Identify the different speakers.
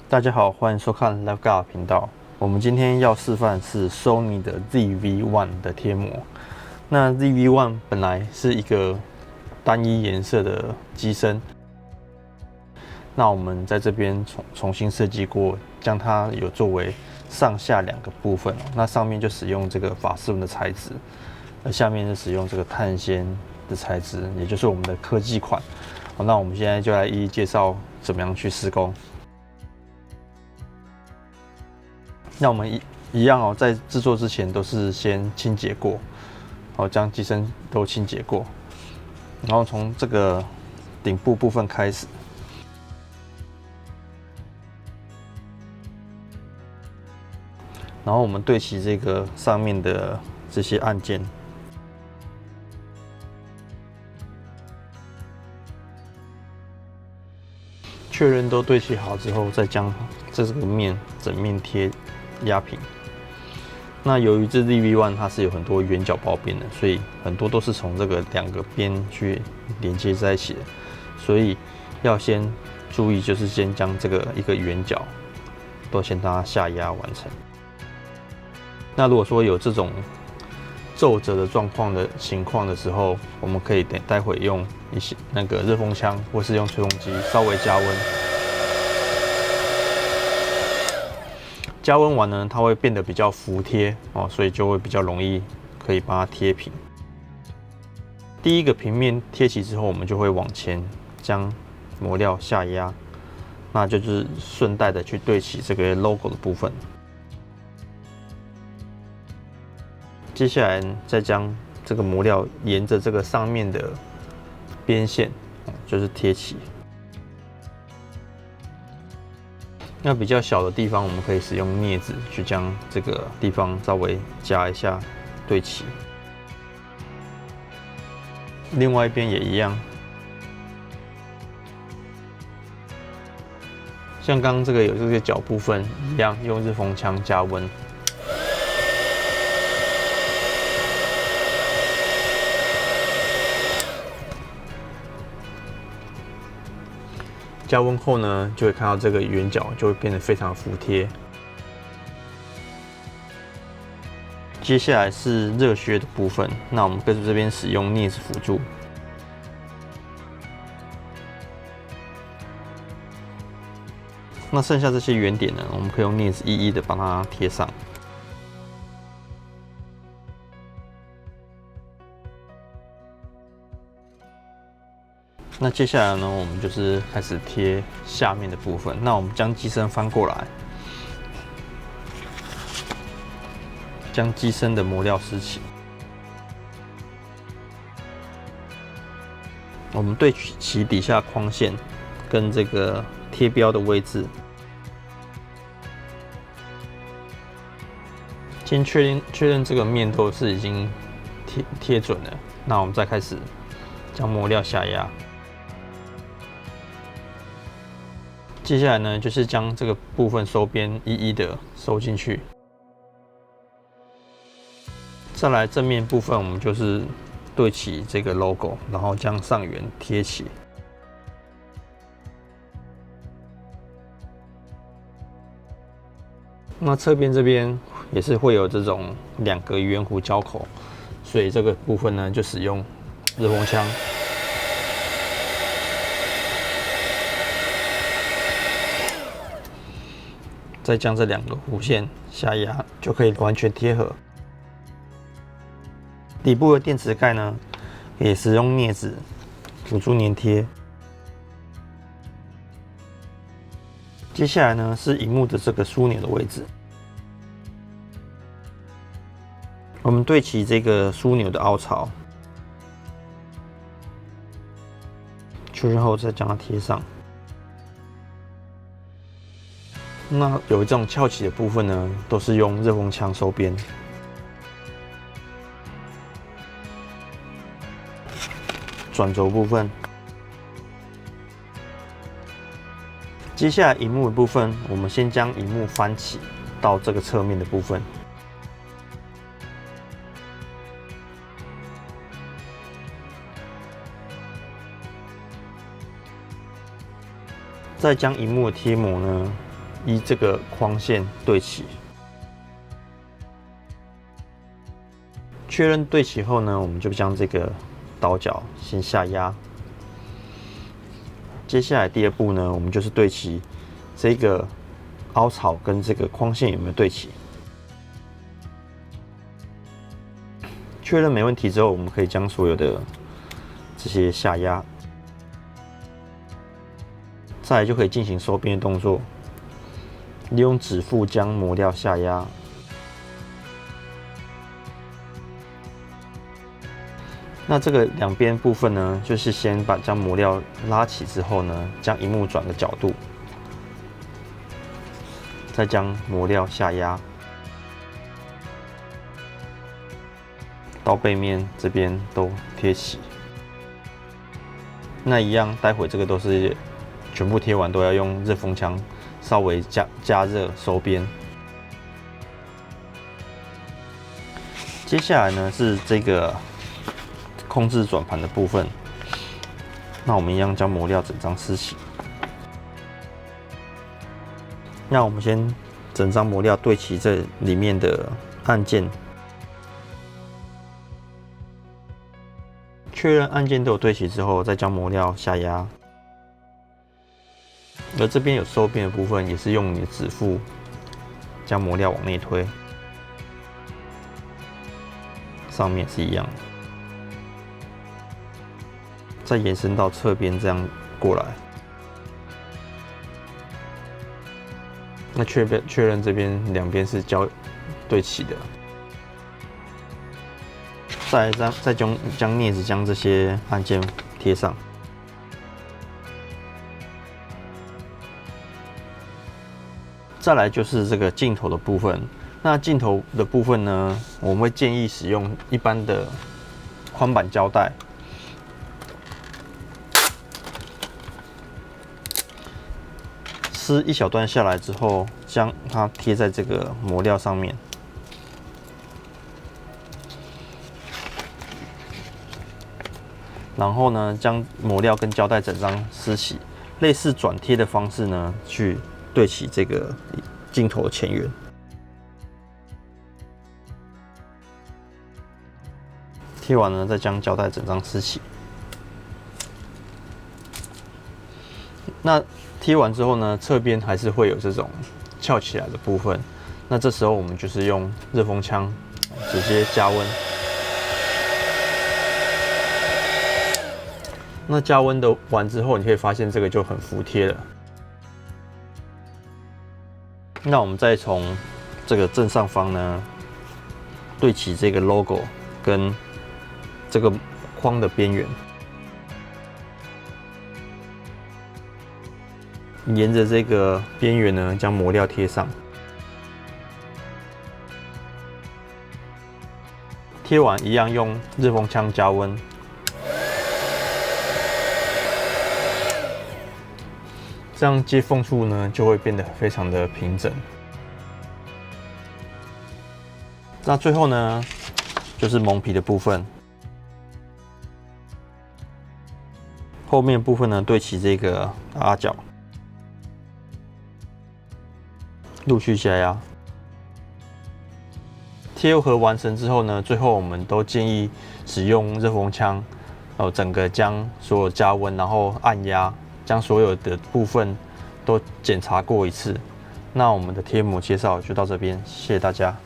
Speaker 1: 大家好，欢迎收看 LiveGuard 频道。我们今天要示范是 Sony 的 ZV-1 的贴膜。那 ZV-1 本来是一个单一颜色的机身，那我们在这边重新设计过，将它有作为上下两个部分。那上面就使用这个法式纹的材质，而下面是使用这个碳纤的材质，也就是我们的科技款。好，那我们现在就来一一介绍怎么样去施工。那我们一样哦，在制作之前都是先清洁过，好，将机身都清洁过，然后从这个顶部部分开始，然后我们对齐这个上面的这些按键，确认都对齐好之后，再将这个面整面贴压平。那由于这 ZV-1 它是有很多圆角包边的，所以很多都是从这个两个边去连接在一起的，所以要先注意，就是先将这个一个圆角都先让它下压完成。那如果说有这种皱褶的情况的时候，我们可以待会用一些那个热风枪，或是用吹风机稍微加温。加温完呢，它会变得比较服帖哦，所以就会比较容易可以把它贴平。第一个平面贴齐之后，我们就会往前将膜料下压，那就是顺带的去对齐这个 logo 的部分。接下来再将这个膜料沿着这个上面的边线，就是贴齐。那比较小的地方，我们可以使用镊子去将这个地方稍微夹一下，对齐。另外一边也一样，像刚刚这个有这个角部分一样，用热风枪加温。加温后呢，就会看到这个圆角就会变得非常服帖。接下来是热靴的部分，那我们在这边使用镊子辅助。那剩下这些圆点呢，我们可以用镊子一一的把它贴上。那接下来呢，我们就是开始贴下面的部分。那我们将机身翻过来，将机身的膜料施起。我们对齐底下框线跟这个贴标的位置，先确认这个面都是已经贴准了。那我们再开始将膜料下压。接下来呢，就是将这个部分收边一一的收进去。再来正面部分，我们就是对齐这个 logo， 然后将上缘贴起。那侧边这边也是会有这种两个圆弧交口，所以这个部分呢，就使用热风枪。再将这两个弧线下压，就可以完全贴合。底部的电池盖呢，也使用镊子辅助粘贴。接下来呢，是萤幕的这个枢纽的位置，我们对齐这个枢纽的凹槽，确认后再将它贴上。那有这种翘起的部分呢，都是用热风枪收边。转轴部分，接下来萤幕的部分，我们先将萤幕翻起到这个侧面的部分。再将萤幕的贴膜呢依这个框线对齐。确认对齐后呢，我们就将这个刀角先下压。接下来第二步呢，我们就是对齐这个凹槽跟这个框线有没有对齐。确认没问题之后，我们可以将所有的这些下压，再来就可以进行收边的动作，利用指腹将磨料下压。那这个两边部分呢，就是先将磨料拉起之后呢，将萤幕转个角度，再将磨料下压。到背面这边都贴齐。那一样，待会这个都是全部贴完，都要用热风枪稍微加热收边。接下来呢是这个控制转盘的部分，那我们一样将磨料整张撕起。那我们先整张磨料对齐这里面的按键。确认按键都有对齐之后，再将磨料下压。而这边有收边的部分，也是用你的指腹将磨料往内推，上面是一样，再延伸到侧边这样过来。那确认这边两边是对齐的。再将镊子将这些按键贴上。再来就是这个镜头的部分。那镜头的部分呢，我们会建议使用一般的宽板胶带，撕一小段下来之后，将它贴在这个磨料上面。然后呢，将磨料跟胶带整张撕起，类似转贴的方式呢，去对齐这个镜头的前缘。贴完呢，再将胶带整张撕起。那贴完之后呢，侧边还是会有这种翘起来的部分。那这时候我们就是用热风枪直接加温。那加温的完之后，你可以发现这个就很服帖了。那我们再从这个正上方呢，对齐这个 logo 跟这个框的边缘，沿着这个边缘呢，将磨料贴上。贴完一样用热风枪加温。这样接缝处呢就会变得非常的平整。那最后呢，就是蒙皮的部分。后面部分呢对齐这个阿角，陆续下压。贴合完成之后呢，最后我们都建议使用热风枪，整个将所有加温，然后按压。将所有的部分都检查过一次，那我们的贴膜介绍就到这边，谢谢大家。